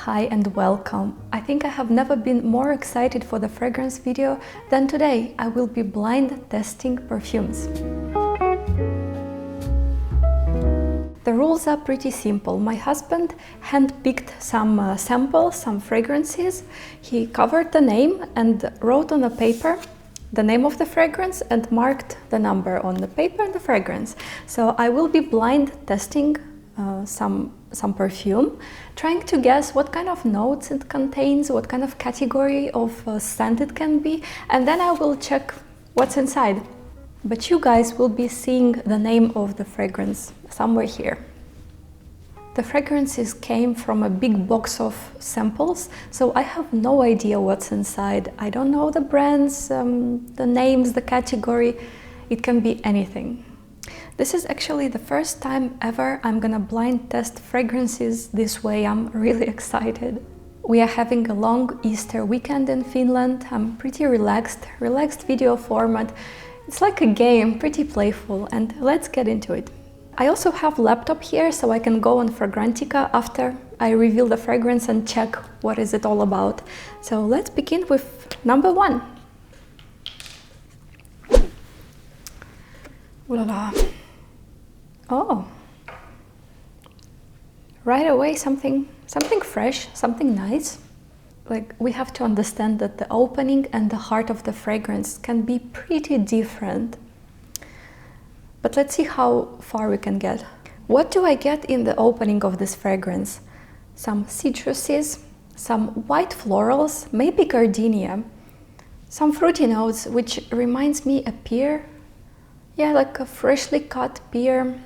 Hi and welcome. I think I have never been more excited for the fragrance video than today. I will be blind testing perfumes. The rules are pretty simple. My husband handpicked some samples, some fragrances. He covered the name and wrote on a paper the name of the fragrance and marked the number on the paper and the fragrance. So I will be blind testing some perfume, trying to guess what kind of notes it contains, what kind of category of scent it can be, and then I will check what's inside. But you guys will be seeing the name of the fragrance somewhere here. The fragrances came from a big box of samples, so I have no idea what's inside. I don't know the brands, the names, the category. It can be anything. This is actually the first time ever I'm gonna blind test fragrances this way. I'm really excited. We are having a long Easter weekend in Finland. I'm pretty relaxed video format. It's like a game, pretty playful, and let's get into it. I also have laptop here so I can go on Fragrantica after I reveal the fragrance and check what is it all about. So let's begin with number one. Ooh la la. Oh, right away something fresh, something nice. Like, we have to understand that the opening and the heart of the fragrance can be pretty different. But let's see how far we can get. What do I get in the opening of this fragrance? Some citruses, some white florals, maybe gardenia, some fruity notes, which reminds me a pear. Yeah, like a freshly cut pear.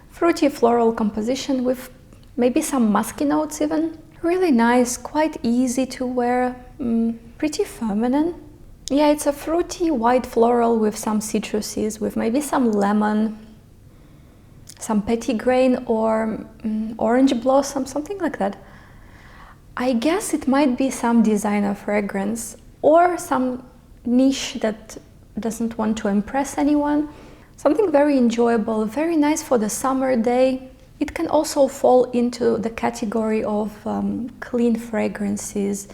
Fruity floral composition with maybe some musky notes even. Really nice, quite easy to wear, pretty feminine. Yeah, it's a fruity white floral with some citruses, with maybe some lemon, some petitgrain or orange blossom, something like that. I guess it might be some designer fragrance or some niche that doesn't want to impress anyone. Something very enjoyable, very nice for the summer day. It can also fall into the category of clean fragrances.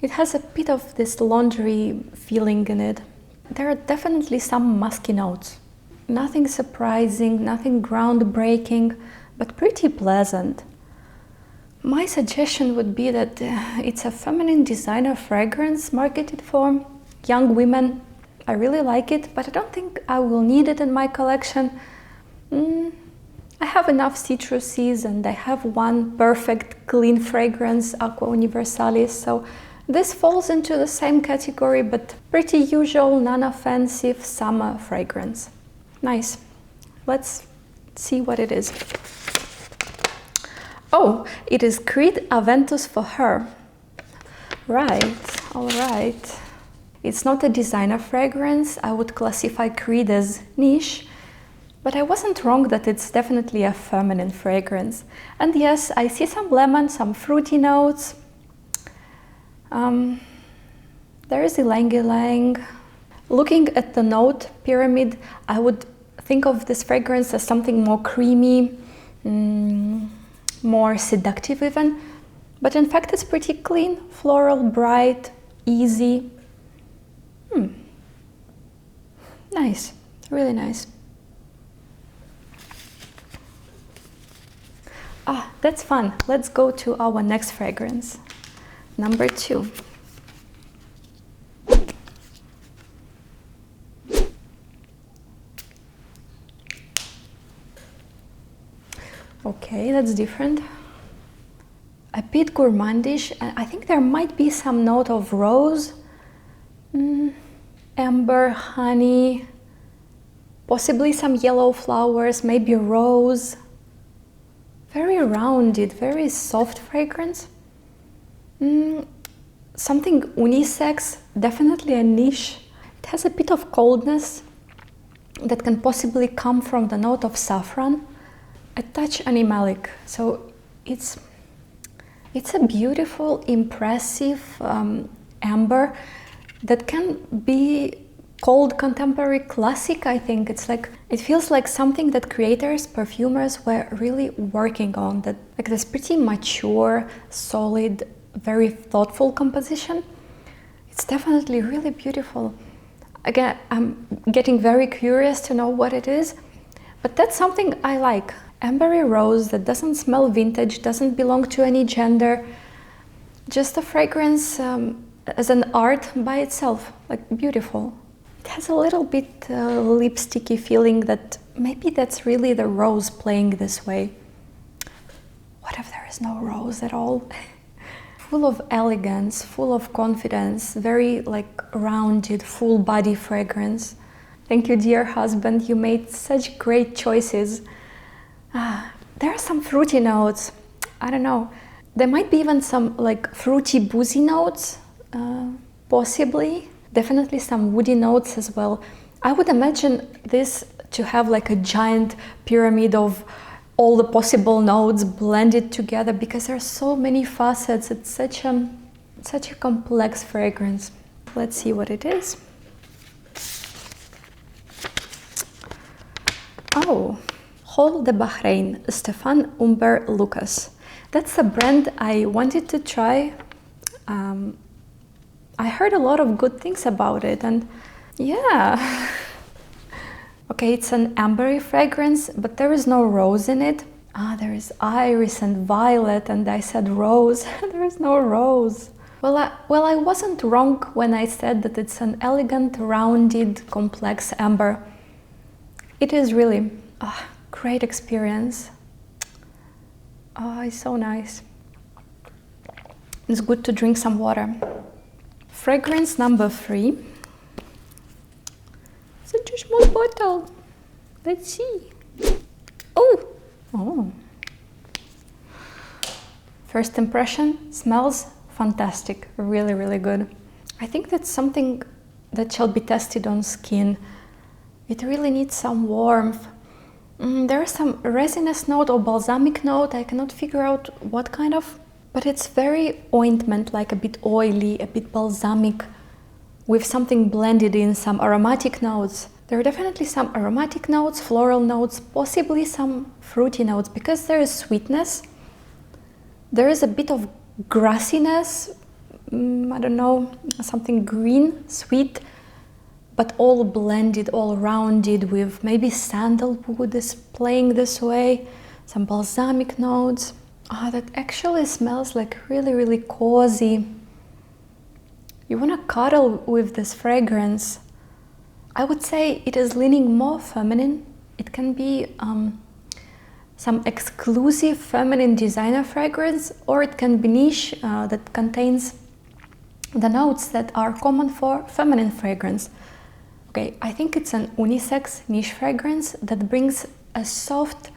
It has a bit of this laundry feeling in it. There are definitely some musky notes. Nothing surprising, nothing groundbreaking, but pretty pleasant. My suggestion would be that it's a feminine designer fragrance marketed for young women. I really like it, but I don't think I will need it in my collection. I have enough citruses and I have one perfect clean fragrance, Aqua Universalis, so this falls into the same category, but pretty usual, non-offensive summer fragrance. Nice. Let's see what it is. Oh, it is Creed Aventus For Her. Right, all right. It's not a designer fragrance. I would classify Creed as niche, but I wasn't wrong that it's definitely a feminine fragrance. And yes, I see some lemon, some fruity notes. There is ylang-ylang. Looking at the note pyramid, I would think of this fragrance as something more creamy, more seductive even. But in fact, it's pretty clean, floral, bright, easy. Nice, really nice. Ah, that's fun. Let's go to our next fragrance. Number two. Okay, that's different. A bit gourmandish, and I think there might be some note of rose, amber, honey, possibly some yellow flowers, maybe rose. Very rounded, very soft fragrance. Something unisex, definitely a niche. It has a bit of coldness that can possibly come from the note of saffron. A touch animalic, so it's a beautiful, impressive amber that can be cold contemporary classic, I think. It's like, it feels like something that creators, perfumers were really working on, that like this pretty mature, solid, very thoughtful composition. It's definitely really beautiful. Again, I'm getting very curious to know what it is, but that's something I like. Ambery rose that doesn't smell vintage, doesn't belong to any gender, just a fragrance as an art by itself, like beautiful. It has a little bit lipsticky feeling that maybe that's really the rose playing this way. What if there is no rose at all? Full of elegance, full of confidence, very like rounded, full body fragrance. Thank you, dear husband, you made such great choices. There are some fruity notes, I don't know. There might be even some like fruity boozy notes, possibly. Definitely some woody notes as well. I would imagine this to have like a giant pyramid of all the possible notes blended together, because there are so many facets. It's such a complex fragrance. Let's see what it is. Oh, Khôl de Bahreïn, Stéphane Humbert Lucas. That's a brand I wanted to try. I heard a lot of good things about it, and yeah. Okay, it's an ambery fragrance, but there is no rose in it. There is iris and violet, and I said rose. There is no rose. Well, I wasn't wrong when I said that it's an elegant, rounded, complex amber. It is really a great experience. Oh, it's so nice. It's good to drink some water. Fragrance number 3. Such a small bottle. Let's see. Oh. First impression, smells fantastic. Really, really good. I think that's something that shall be tested on skin. It really needs some warmth. There is some resinous note or balsamic note. I cannot figure out what kind of, but it's very ointment, like a bit oily, a bit balsamic, with something blended in, some aromatic notes. There are definitely some aromatic notes, floral notes, possibly some fruity notes, because there is sweetness. There is a bit of grassiness, I don't know, something green, sweet, but all blended, all rounded with maybe sandalwood is playing this way, some balsamic notes. That actually smells like really, really cozy. You want to cuddle with this fragrance. I would say it is leaning more feminine. It can be some exclusive feminine designer fragrance, or it can be niche that contains the notes that are common for feminine fragrance. Okay, I think it's an unisex niche fragrance that brings a soft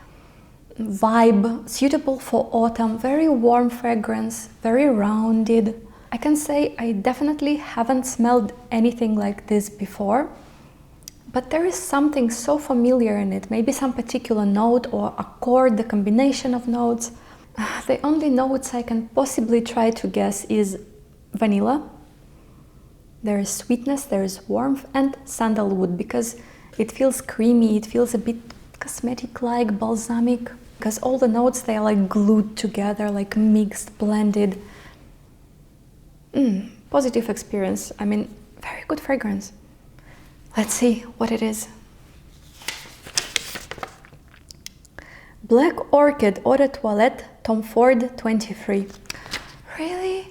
vibe suitable for autumn, very warm fragrance, very rounded. I can say I definitely haven't smelled anything like this before, but there is something so familiar in it, maybe some particular note or accord, the combination of notes. The only notes I can possibly try to guess is vanilla. There is sweetness, there is warmth, and sandalwood, because it feels creamy, it feels a bit cosmetic-like, balsamic, because all the notes, they are like glued together, like mixed, blended. Positive experience. I mean, very good fragrance. Let's see what it is. Black Orchid Eau de Toilette, Tom Ford 23. Really?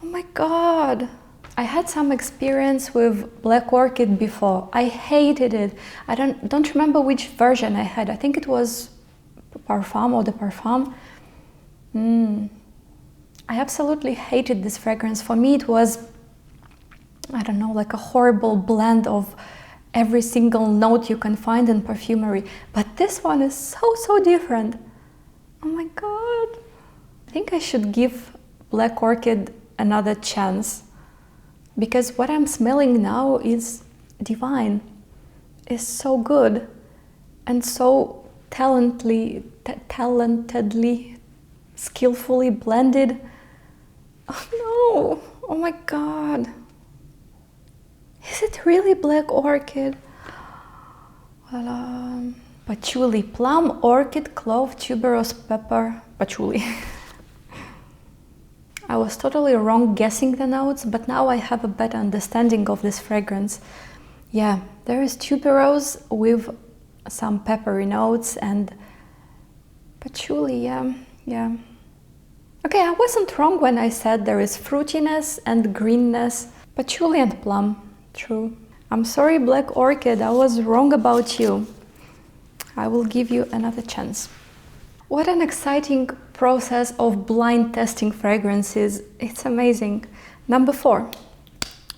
Oh my god. I had some experience with Black Orchid before. I hated it. I don't remember which version I had. I think it was Parfum or the Parfum. I absolutely hated this fragrance. For me it was, I don't know, like a horrible blend of every single note you can find in perfumery. But this one is so different. Oh my god. I think I should give Black Orchid another chance, because what I'm smelling now is divine. It's so good and so talentedly, skillfully blended. Oh no, oh my god. Is it really black orchid? Well, patchouli, plum, orchid, clove, tuberose, pepper, patchouli. I was totally wrong guessing the notes, but now I have a better understanding of this fragrance. Yeah, there is tuberose with some peppery notes and patchouli, yeah. Okay, I wasn't wrong when I said there is fruitiness and greenness, patchouli and plum, true. I'm sorry, Black Orchid, I was wrong about you. I will give you another chance. What an exciting process of blind testing fragrances. It's amazing. Number 4.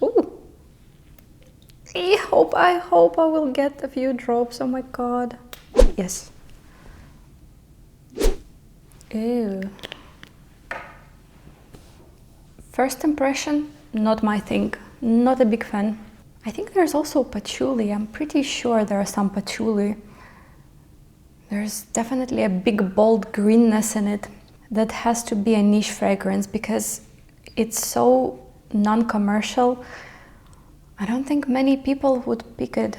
Ooh. I hope I will get a few drops. Oh my god. Yes. Ew. First impression, not my thing. Not a big fan. I think there's also patchouli. I'm pretty sure there are some patchouli. There's definitely a big bold greenness in it. That has to be a niche fragrance because it's so non-commercial. I don't think many people would pick it.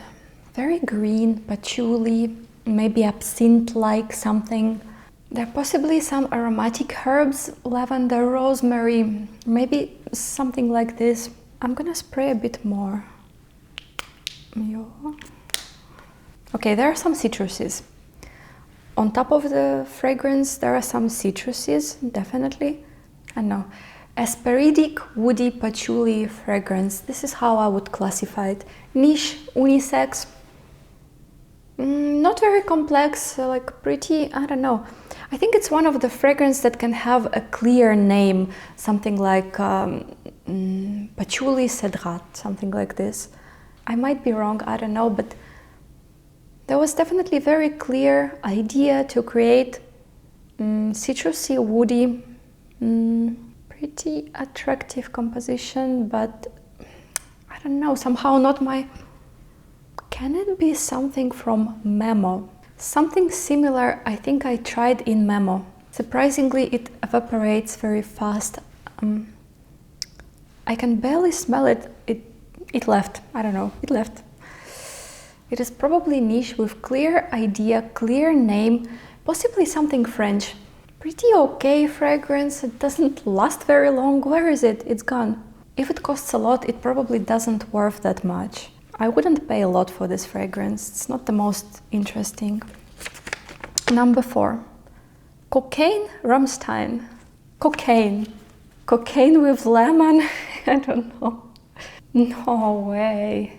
Very green, patchouli, maybe absinthe-like something. There are possibly some aromatic herbs, lavender, rosemary, maybe something like this. I'm gonna spray a bit more. Okay, there are some citruses. On top of the fragrance, there are some citruses, definitely. I know. Asperidic, woody, patchouli fragrance. This is how I would classify it. Niche, unisex. Not very complex, like pretty, I don't know. I think it's one of the fragrances that can have a clear name. Something like patchouli cedrat, something like this. I might be wrong, I don't know, but there was definitely a very clear idea to create citrusy, woody, pretty attractive composition, but I don't know, somehow not my... Can it be something from Memo? Something similar I think I tried in Memo. Surprisingly, it evaporates very fast. I can barely smell it. It left. I don't know, it left. It is probably niche with clear idea, clear name, possibly something French. Pretty okay fragrance, it doesn't last very long. Where is it? It's gone. If it costs a lot, it probably doesn't worth that much. I wouldn't pay a lot for this fragrance. It's not the most interesting. Number 4. Kokain, Rammstein. Kokain. Kokain with lemon? I don't know. No way.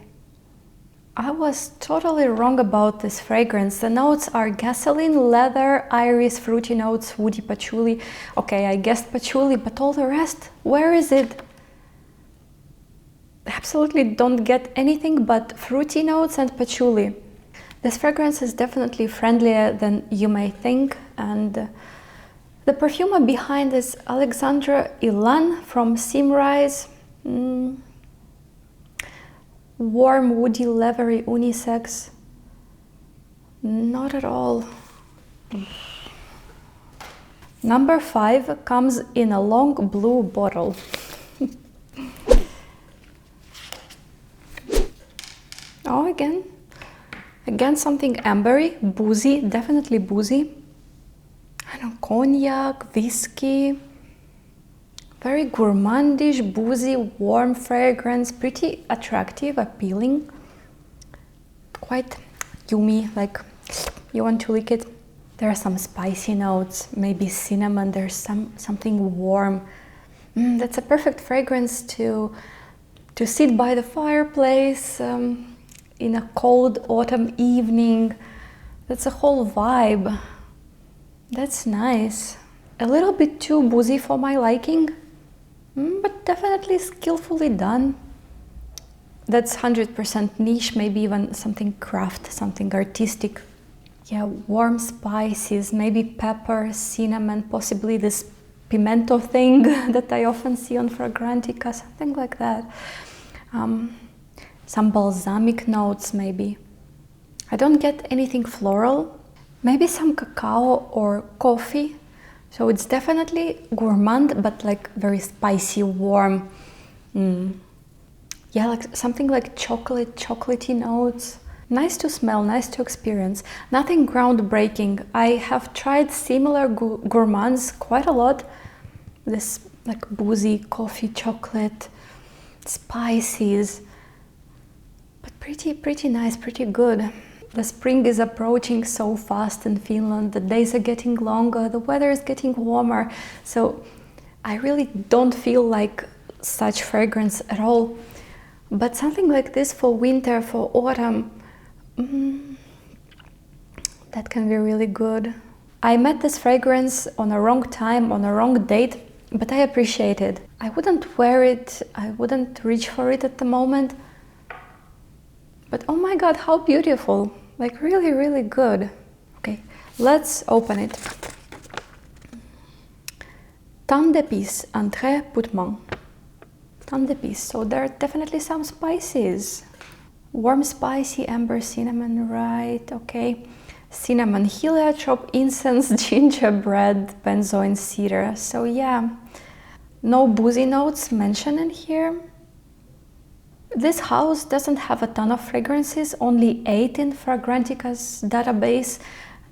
I was totally wrong about this fragrance. The notes are gasoline, leather, iris, fruity notes, woody, patchouli. Okay, I guessed patchouli, but all the rest, where is it? Absolutely don't get anything but fruity notes and patchouli. This fragrance is definitely friendlier than you may think, and the perfumer behind is Alexandra Ilan from Simrise. Warm, woody, leathery, unisex. Not at all. Number 5 comes in a long blue bottle. Oh, again something ambery, boozy, definitely boozy. I don't know, cognac, whiskey. Very gourmandish, boozy, warm fragrance, pretty attractive, appealing. Quite yummy, like you want to lick it. There are some spicy notes, maybe cinnamon, there's something warm. That's a perfect fragrance to sit by the fireplace in a cold autumn evening. That's a whole vibe. That's nice. A little bit too boozy for my liking. But definitely skillfully done. That's 100% niche, maybe even something craft, something artistic. Yeah, warm spices, maybe pepper, cinnamon, possibly this pimento thing that I often see on Fragrantica, something like that. Some balsamic notes, maybe. I don't get anything floral. Maybe some cacao or coffee. So it's definitely gourmand, but like very spicy, warm. Yeah, like something like chocolatey notes. Nice to smell, nice to experience. Nothing groundbreaking. I have tried similar gourmands quite a lot. This like boozy coffee, chocolate, spices. But pretty nice, pretty good. The spring is approaching so fast in Finland. The days are getting longer, the weather is getting warmer. So I really don't feel like such fragrance at all. But something like this for winter, for autumn, that can be really good. I met this fragrance on a wrong time, on a wrong date, but I appreciate it. I wouldn't wear it, I wouldn't reach for it at the moment. But oh my god, how beautiful. Like really good. Okay, let's open it. Centrepiece, Andrée Putman. Centrepiece, so there are definitely some spices. Warm, spicy, amber, cinnamon, right, okay. Cinnamon, heliotrope, incense, gingerbread, benzoin, cedar. So yeah, no boozy notes mentioned in here. This house doesn't have a ton of fragrances, only 8 in Fragrantica's database.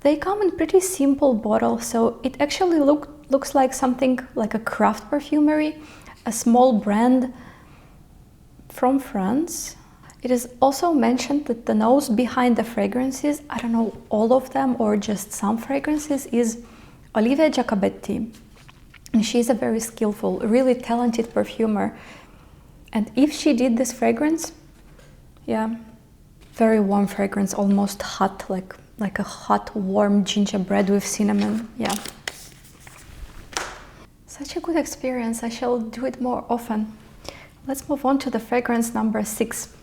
They come in pretty simple bottles, so it actually looks like something like a craft perfumery, a small brand from France. It is also mentioned that the nose behind the fragrances, I don't know all of them or just some fragrances, is Olivia Giacobetti. And she's a very skillful, really talented perfumer. And if she did this fragrance, yeah, very warm fragrance, almost hot, like a hot, warm gingerbread with cinnamon, yeah. Such a good experience, I shall do it more often. Let's move on to the fragrance number 6.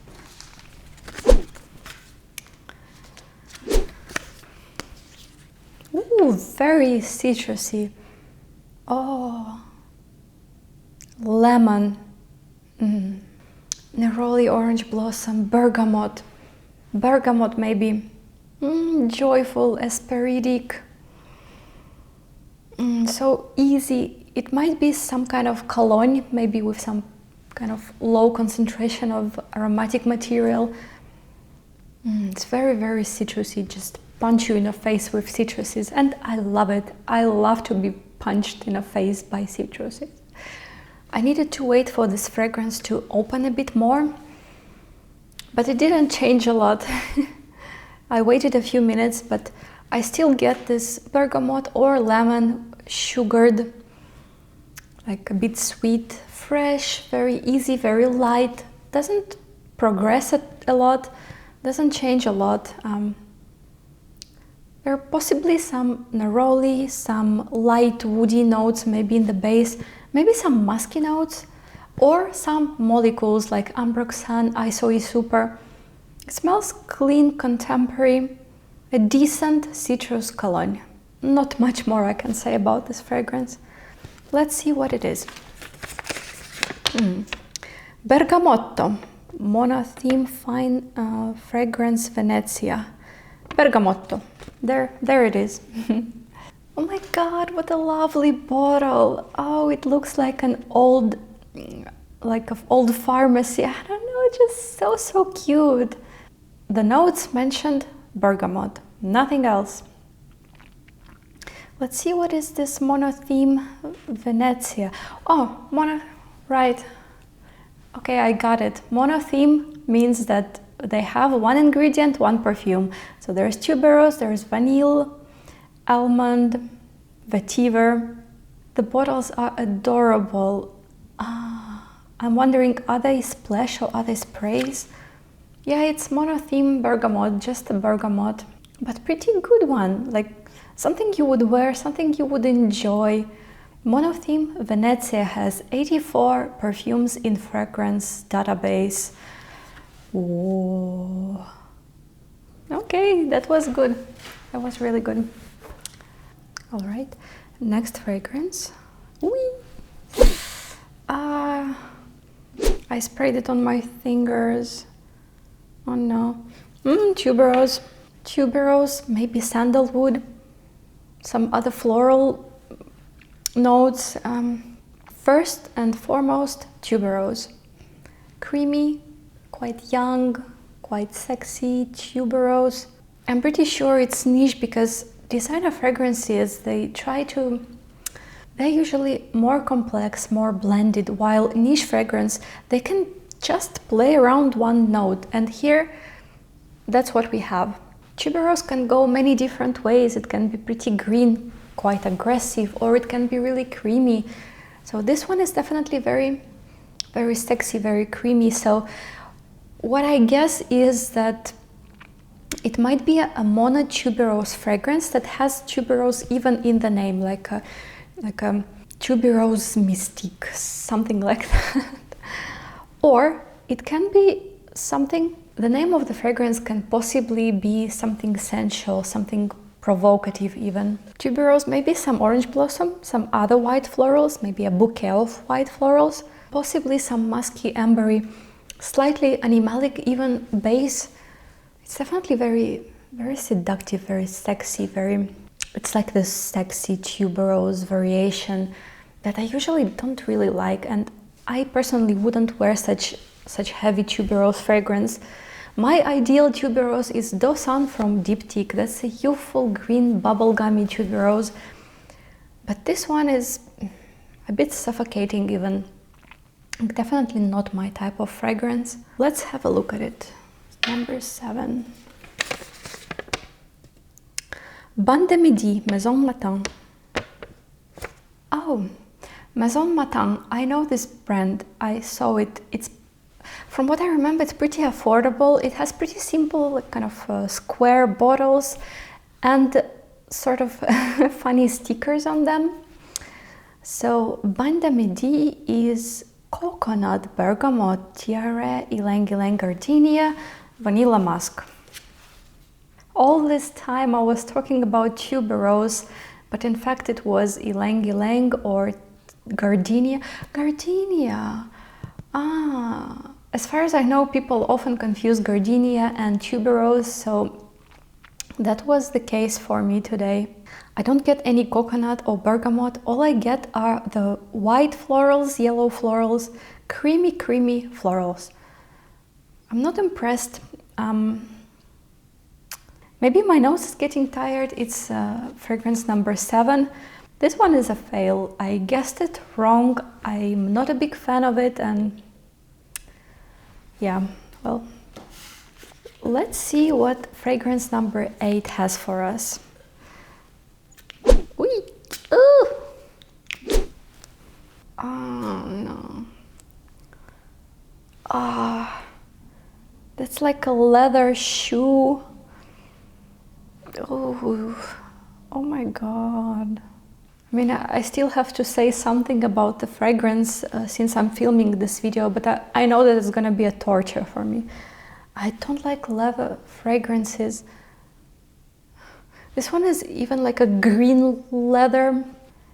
Ooh, very citrusy. Oh, lemon. Neroli, orange blossom, bergamot. Bergamot maybe. Joyful, asperidic. So easy. It might be some kind of cologne, maybe with some kind of low concentration of aromatic material. It's very citrusy, just punch you in the face with citruses, and I love it. I love to be punched in the face by citruses. I needed to wait for this fragrance to open a bit more, but it didn't change a lot. I waited a few minutes, but I still get this bergamot or lemon, sugared, like a bit sweet, fresh, very easy, very light, doesn't progress a lot, doesn't change a lot. There are possibly some neroli, some light woody notes maybe in the base, maybe some musky notes, or some molecules like ambroxan, isoe super. It smells clean, contemporary, a decent citrus cologne. Not much more I can say about this fragrance. Let's see what it is. Bergamotto, Monotheme Fine Fragrance Venezia. Bergamotto. There it is. Oh my god, what a lovely bottle. Oh, it looks like an old pharmacy. I don't know, just so cute. The notes mentioned bergamot, nothing else. Let's see what is this Monotheme Venezia. Oh, right. Okay, I got it. Monotheme means that they have one ingredient, one perfume. So there's tuberose, there's vanille, almond, vetiver. The bottles are adorable. I'm wondering, are they splash or are they sprays? Yeah, it's Monotheme bergamot, just a bergamot, but pretty good one. Like something you would wear, something you would enjoy. Monotheme Venezia has 84 perfumes in fragrance database. Whoa. Okay, that was good. That was really good. All right, next fragrance. I sprayed it on my fingers. Oh no. Tuberose. Tuberose, maybe sandalwood, some other floral notes. First and foremost, tuberose. Creamy, quite young, quite sexy, tuberose. I'm pretty sure it's niche because designer fragrances, they're usually more complex, more blended, while niche fragrance, they can just play around one note. And here, that's what we have. Tuberose can go many different ways. It can be pretty green, quite aggressive, or it can be really creamy. So this one is definitely very, very sexy, very creamy. So what I guess is that it might be a monotuberose fragrance that has tuberose even in the name, like a tuberose mystique, something like that. Or it can be something, the name of the fragrance can possibly be something sensual, something provocative even. Tuberose, maybe some orange blossom, some other white florals, maybe a bouquet of white florals, possibly some musky, ambery, slightly animalic even base. It's definitely very, very seductive, very sexy, it's like this sexy tuberose variation that I usually don't really like, and I personally wouldn't wear such heavy tuberose fragrance. My ideal tuberose is Dosan from Diptyque. That's a youthful green bubblegummy tuberose, but this one is a bit suffocating even. Definitely not my type of fragrance. Let's have a look at it. Number 7. Bain de Midi, Maison Matine. Oh, Maison Matine, I know this brand, I saw it. It's, from what I remember, it's pretty affordable. It has pretty simple, like, kind of square bottles and sort of funny stickers on them. So Bain de Midi is coconut, bergamot, tiare, ylang ylang gardenia, vanilla musk. All this time I was talking about tuberose, but in fact it was ylang ylang or gardenia. Gardenia! Ah, as far as I know, people often confuse gardenia and tuberose, so that was the case for me today. I don't get any coconut or bergamot. All I get are the white florals, yellow florals, creamy florals. I'm not impressed. Maybe my nose is getting tired. It's fragrance number 7. This one is a fail. I guessed it wrong. I'm not a big fan of it, and yeah, well, let's see what fragrance number 8 has for us. Ooh. Oh no. Ah, that's like a leather shoe. Oh my god. I mean, I still have to say something about the fragrance since I'm filming this video, but I know that it's gonna be a torture for me. I don't like leather fragrances. This one is even like a green leather.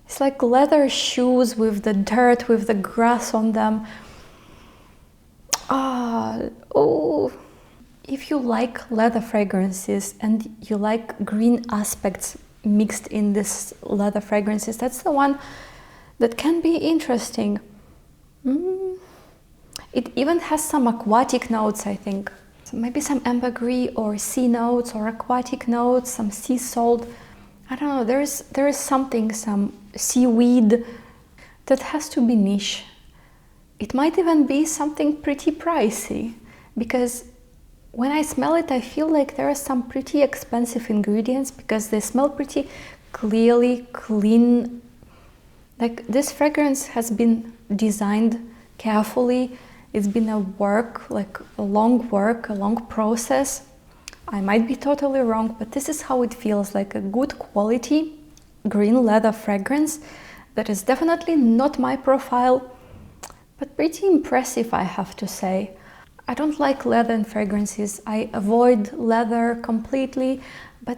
It's like leather shoes with the dirt, with the grass on them. Oh. If you like leather fragrances and you like green aspects mixed in this leather fragrances, that's the one that can be interesting. It even has some aquatic notes, I think. So maybe some ambergris or sea notes or aquatic notes, some sea salt. I don't know, there is something, some seaweed that has to be niche. It might even be something pretty pricey, because when I smell it, I feel like there are some pretty expensive ingredients because they smell pretty clearly, clean. Like, this fragrance has been designed carefully. It's been a work, like a long process. I might be totally wrong, but this is how it feels, like a good quality green leather fragrance that is definitely not my profile, but pretty impressive, I have to say. I don't like leather in fragrances. I avoid leather completely, but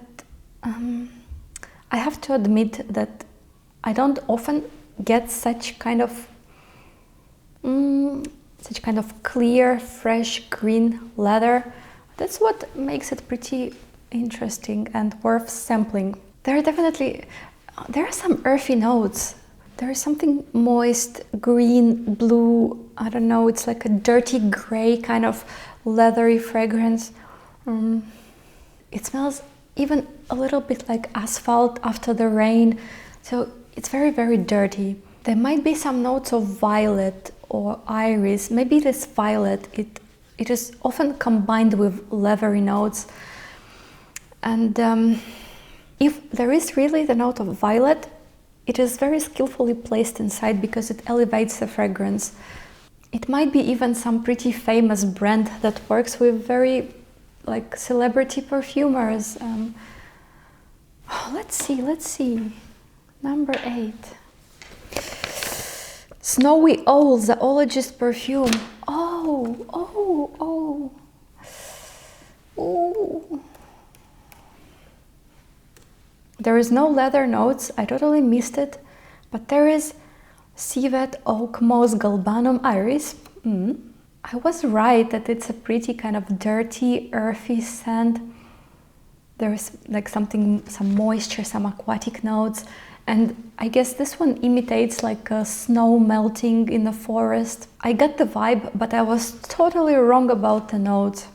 I have to admit that I don't often get such kind of clear, fresh green leather. That's what makes it pretty interesting and worth sampling. There are some earthy notes. There is something moist, green, blue, I don't know, it's like a dirty gray kind of leathery fragrance. It smells even a little bit like asphalt after the rain, so it's very, very dirty. There might be some notes of violet or iris. Maybe it is violet. It is often combined with leathery notes. And if there is really the note of violet, it is very skillfully placed inside because it elevates the fragrance. It might be even some pretty famous brand that works with very like celebrity perfumers. Let's see. Number 8. Snowy Owl, Zoologist perfume. Oh. There is no leather notes, I totally missed it, but there is civet, oak, moss, galbanum, iris. I was right that it's a pretty kind of dirty, earthy scent. There is like some moisture, some aquatic notes, and I guess this one imitates like a snow melting in the forest. I got the vibe, but I was totally wrong about the notes.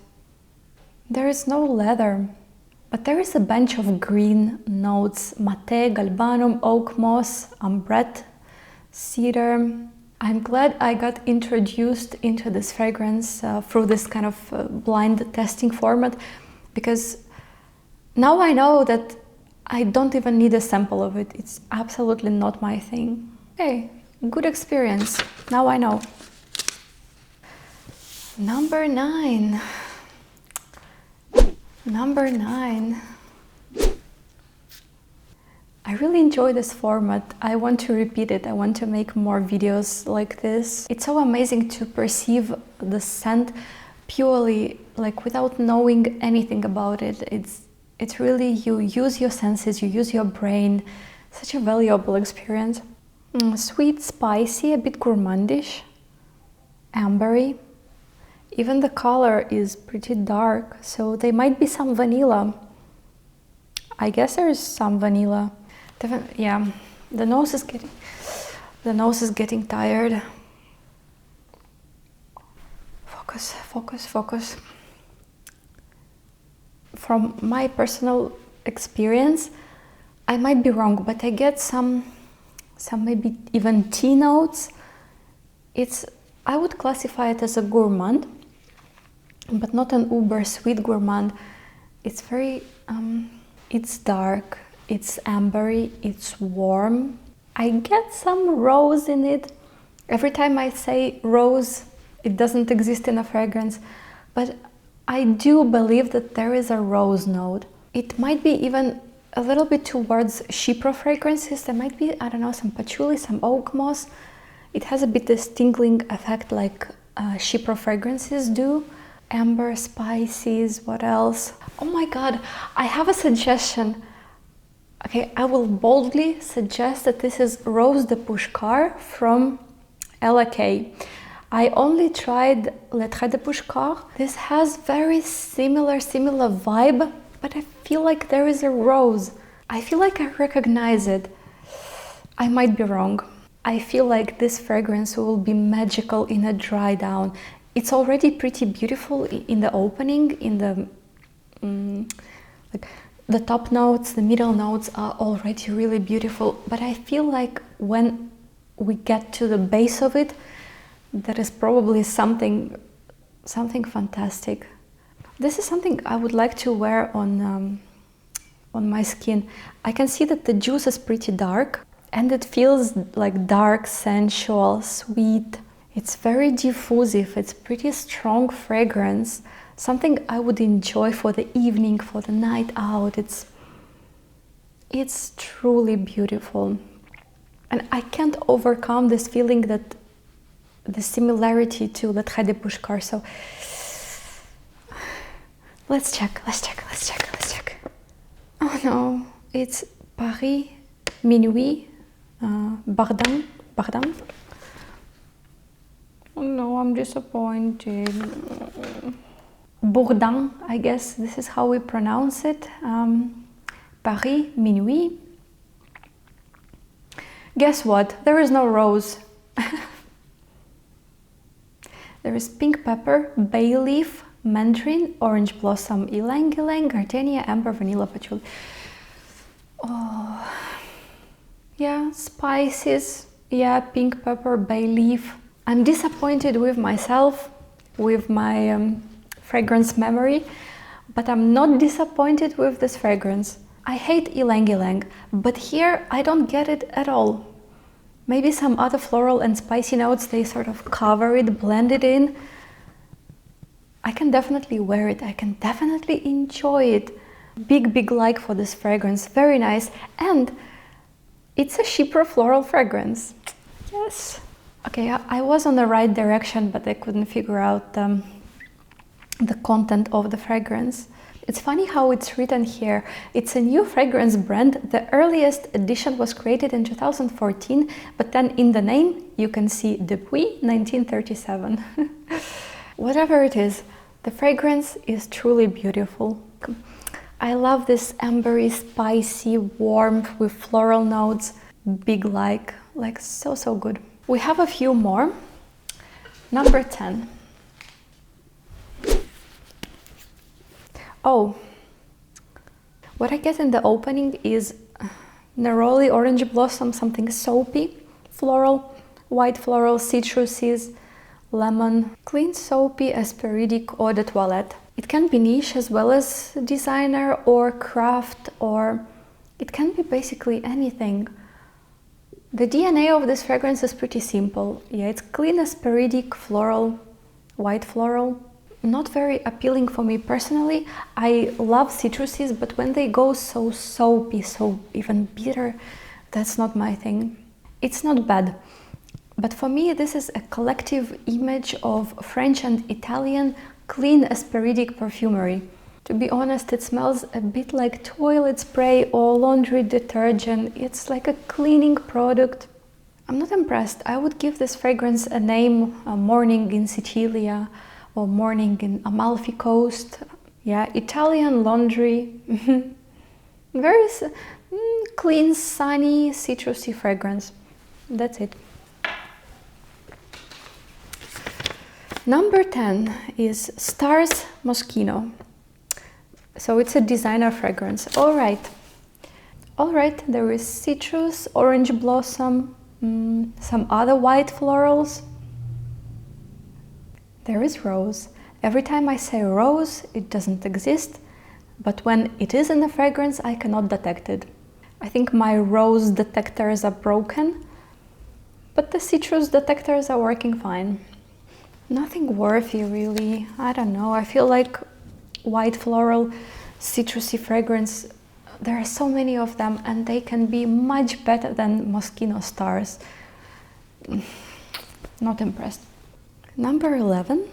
There is no leather. But there is a bunch of green notes: mate, galbanum, oak moss, umbrette, cedar. I'm glad I got introduced into this fragrance through this kind of blind testing format, because now I know that I don't even need a sample of it. It's absolutely not my thing. Hey, good experience. Now I know. Number 9. Number 9. I really enjoy this format. I want to repeat it. I want to make more videos like this. It's so amazing to perceive the scent purely, like without knowing anything about it. It's really, you use your senses, you use your brain. Such a valuable experience. Sweet, spicy, a bit gourmandish, ambery. Even the color is pretty dark, so there might be some vanilla. I guess there is some vanilla. Yeah, the nose is getting tired. Focus. From my personal experience, I might be wrong, but I get some maybe even tea notes. I would classify it as a gourmand, but not an uber sweet gourmand. It's very, it's dark, it's ambery, it's warm. I get some rose in it. Every time I say rose, it doesn't exist in a fragrance, but I do believe that there is a rose note. It might be even a little bit towards chypre fragrances. There might be, I don't know, some patchouli, some oak moss. It has a bit this tingling effect like chypre fragrances do. Amber, spices, what else? Oh my god, I have a suggestion. Okay, I will boldly suggest that this is Rose de Pushkar from LK. I only tried Le Trait de Pushkar. This has very similar vibe, but I feel like there is a rose. I feel like I recognize it. I might be wrong. I feel like this fragrance will be magical in a dry down. It's already pretty beautiful in the opening, in the like the top notes, the middle notes are already really beautiful, but I feel like when we get to the base of it, there is probably something fantastic. This is something I would like to wear on my skin. I can see that the juice is pretty dark, and it feels like dark, sensual, sweet. It's very diffusive, it's pretty strong fragrance, something I would enjoy for the evening, for the night out. It's truly beautiful. And I can't overcome this feeling that the similarity to Le Trait de Pushkar. So let's check. Oh no, it's Paris, Minuit, Burdin. Oh no, I'm disappointed. Burdin, I guess this is how we pronounce it. Paris, Minuit. Guess what? There is no rose. There is pink pepper, bay leaf, mandarin, orange blossom, ylang ylang, gardenia, amber, vanilla, patchouli. Oh, yeah, spices. Yeah, pink pepper, bay leaf. I'm disappointed with myself, with my fragrance memory, but I'm not disappointed with this fragrance. I hate ylang ylang, but here I don't get it at all. Maybe some other floral and spicy notes, they sort of cover it, blend it in. I can definitely wear it, I can definitely enjoy it. Big like for this fragrance, very nice. And it's a cheaper floral fragrance. Yes. Okay, I was on the right direction, but I couldn't figure out the content of the fragrance. It's funny how it's written here. It's a new fragrance brand. The earliest edition was created in 2014, but then in the name you can see Depuis 1937. Whatever it is, the fragrance is truly beautiful. I love this ambery, spicy, warmth with floral notes. Big like so good. We have a few more. Number 10. Oh, what I get in the opening is neroli, orange blossom, something soapy, floral, white floral, citruses, lemon, clean soapy, asperidic eau de toilette. It can be niche as well as designer or craft, or it can be basically anything. The DNA of this fragrance is pretty simple. Yeah, it's clean asperidic, floral, white floral. Not very appealing for me personally. I love citruses, but when they go so soapy, so even bitter, that's not my thing. It's not bad, but for me this is a collective image of French and Italian clean asperidic perfumery. To be honest, it smells a bit like toilet spray or laundry detergent. It's like a cleaning product. I'm not impressed. I would give this fragrance a name, Morning in Sicilia, or Morning in Amalfi Coast. Yeah, Italian laundry. Very clean, sunny, citrusy fragrance. That's it. Number 10 is Stars Moschino. So it's a designer fragrance. All right, there is citrus, orange blossom, some other white florals. There is rose. Every time I say rose, it doesn't exist, but when it is in the fragrance, I cannot detect it. I think my rose detectors are broken, but the citrus detectors are working fine. Nothing worthy, really. I don't know. I feel like white floral, citrusy fragrance, there are so many of them, and they can be much better than Moschino Stars. Not impressed. Number 11.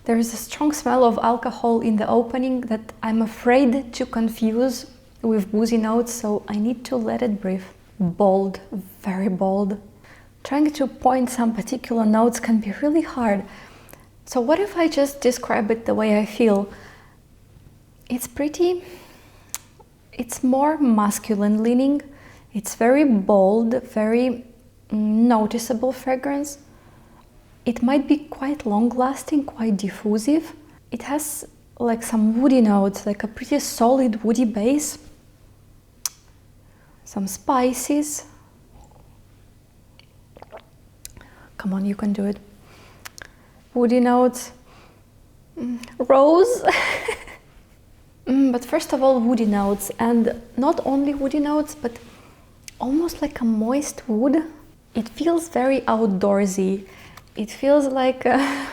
There is a strong smell of alcohol in the opening that I'm afraid to confuse with boozy notes, so I need to let it breathe. Bold, very bold. Trying to point some particular notes can be really hard. So what if I just describe it the way I feel? It's pretty, it's more masculine leaning. It's very bold, very noticeable fragrance. It might be quite long lasting, quite diffusive. It has like some woody notes, like a pretty solid woody base. Some spices. Come on, you can do it. Woody notes. Rose. But first of all, woody notes. And not only woody notes, but almost like a moist wood. It feels very outdoorsy. It feels like a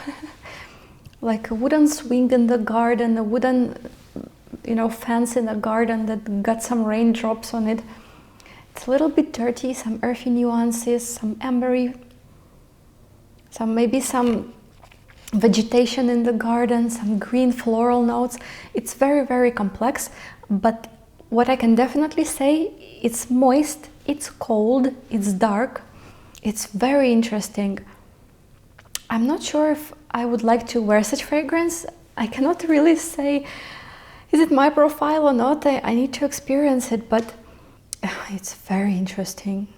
wooden swing in the garden, a wooden, fence in the garden that got some raindrops on it. It's a little bit dirty, some earthy nuances, some ambery, maybe some vegetation in the garden, some green floral notes. It's very, very complex, but what I can definitely say, it's moist, it's cold, it's dark, it's very interesting. I'm not sure if I would like to wear such fragrance. I cannot really say Is it my profile or not? I need to experience it, but it's very interesting.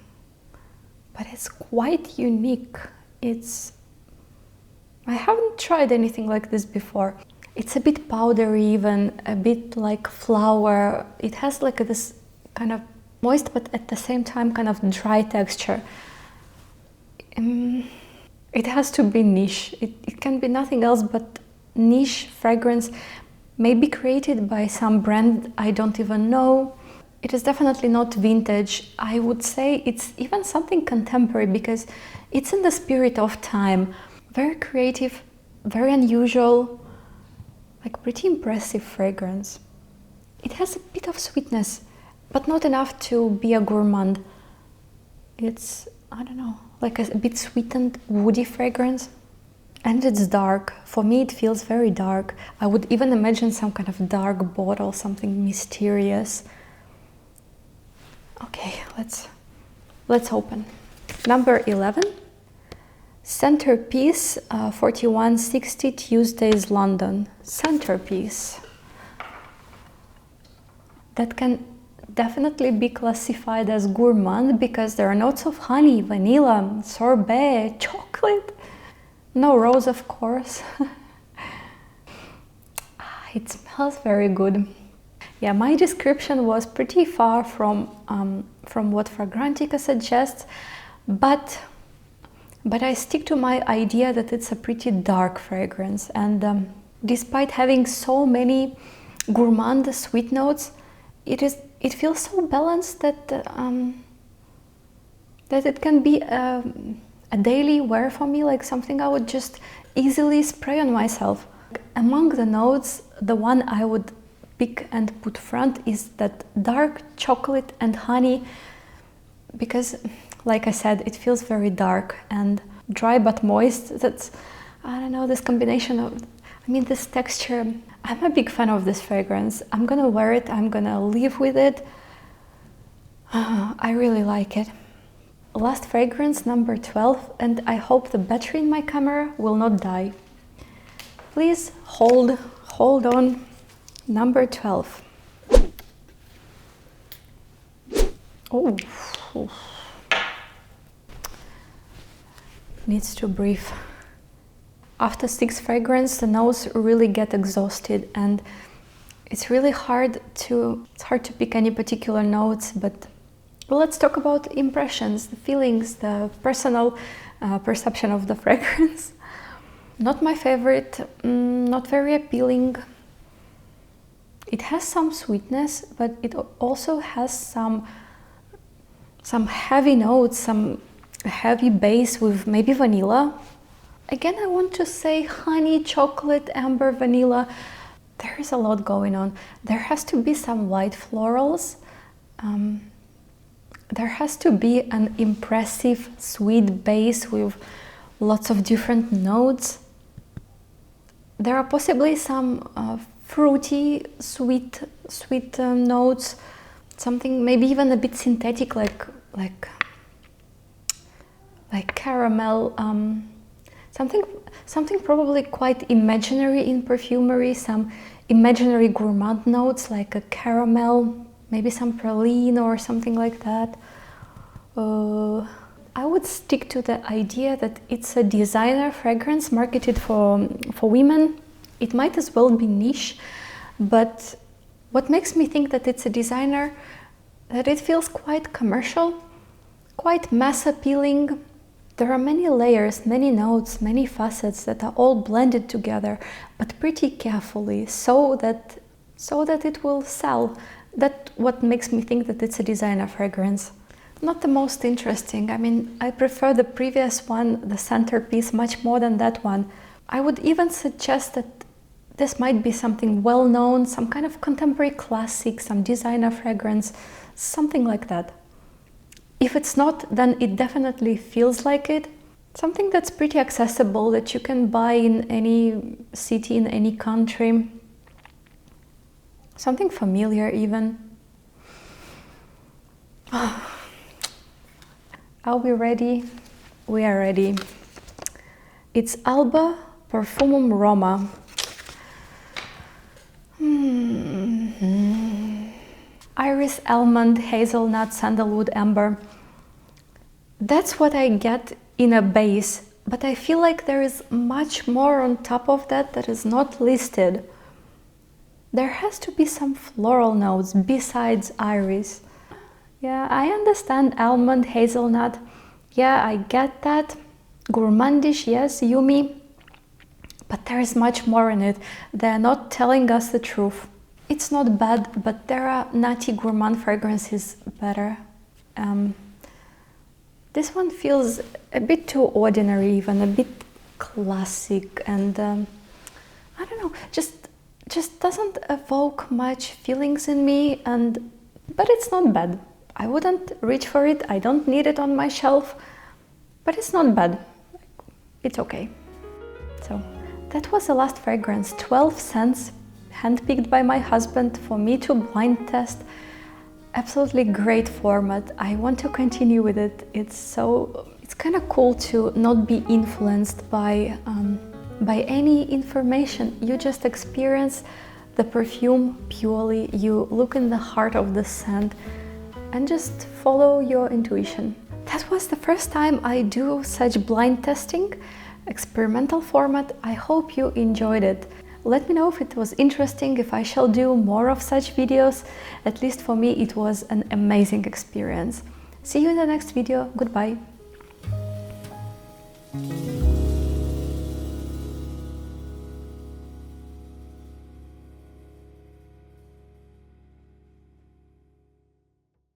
But it's quite unique. I haven't tried anything like this before. It's a bit powdery even, a bit like flower. It has like this kind of moist, but at the same time kind of dry texture. It has to be niche. It can be nothing else but niche fragrance, maybe created by some brand I don't even know. It is definitely not vintage. I would say it's even something contemporary because it's in the spirit of time. Very creative, very unusual, like pretty impressive fragrance. It has a bit of sweetness, but not enough to be a gourmand. It's, I don't know, like a bit sweetened, woody fragrance. And it's dark. For me, it feels very dark. I would even imagine some kind of dark bottle, something mysterious. Okay, let's open. Number 11, Centrepiece, 4160 Tuesdays, London. Centrepiece. That can definitely be classified as gourmand because there are notes of honey, vanilla, sorbet, chocolate. No rose, of course. It smells very good. Yeah, my description was pretty far from what Fragrantica suggests, but I stick to my idea that it's a pretty dark fragrance. And despite having so many gourmand sweet notes, it feels so balanced that it can be a daily wear for me, like something I would just easily spray on myself. Among the notes, the one I would pick and put front is that dark chocolate and honey, because like I said, it feels very dark and dry but moist. That's, I don't know, this combination of, this texture. I'm a big fan of this fragrance. I'm gonna wear it, I'm gonna live with it. I really like it. Last fragrance, number 12, and I hope the battery in my camera will not die. Please hold on. Number 12. Oh, needs to breathe. After 6 fragrances, the nose really get exhausted, and it's really hard to pick any particular notes. But let's talk about impressions, the feelings, the personal perception of the fragrance. Not my favorite, not very appealing. It has some sweetness, but it also has some heavy notes, some heavy base with maybe vanilla. Again, I want to say honey, chocolate, amber, vanilla. There is a lot going on. There has to be some white florals. There has to be an impressive sweet base with lots of different notes. There are possibly some fruity, sweet notes, something maybe even a bit synthetic, like caramel, something probably quite imaginary in perfumery, some imaginary gourmand notes like a caramel, maybe some praline or something like that. I would stick to the idea that it's a designer fragrance marketed for women. It might as well be niche, but what makes me think that it's a designer, that it feels quite commercial, quite mass appealing. There are many layers, many notes, many facets that are all blended together, but pretty carefully, so that it will sell. That's what makes me think that it's a designer fragrance. Not the most interesting. I prefer the previous one, the Centrepiece, much more than that one. I would even suggest that this might be something well-known, some kind of contemporary classic, some designer fragrance, something like that. If it's not, then it definitely feels like it. Something that's pretty accessible, that you can buy in any city, in any country. Something familiar even. Are we ready? We are ready. It's Alba Profumum Roma. iris, almond, hazelnut, sandalwood, amber. That's what I get in a base, but I feel like there is much more on top of that that is not listed. There has to be some floral notes besides iris. Yeah, I understand almond, hazelnut. Yeah, I get that. Gourmandish, yes, yummy. But there is much more in it. They're not telling us the truth. It's not bad, but there are nutty gourmand fragrances better. This one feels a bit too ordinary, even a bit classic, and I don't know, just doesn't evoke much feelings in me. But it's not bad. I wouldn't reach for it. I don't need it on my shelf, but it's not bad. It's okay. So that was the last fragrance, 12 cents, handpicked by my husband for me to blind test. Absolutely great format. I want to continue with it. It's kind of cool to not be influenced by any information. You just experience the perfume purely. You look in the heart of the scent and just follow your intuition. That was the first time I do such blind testing, experimental format. I hope you enjoyed it. Let me know if it was interesting, if I shall do more of such videos. At least for me, it was an amazing experience. See you in the next video. Goodbye.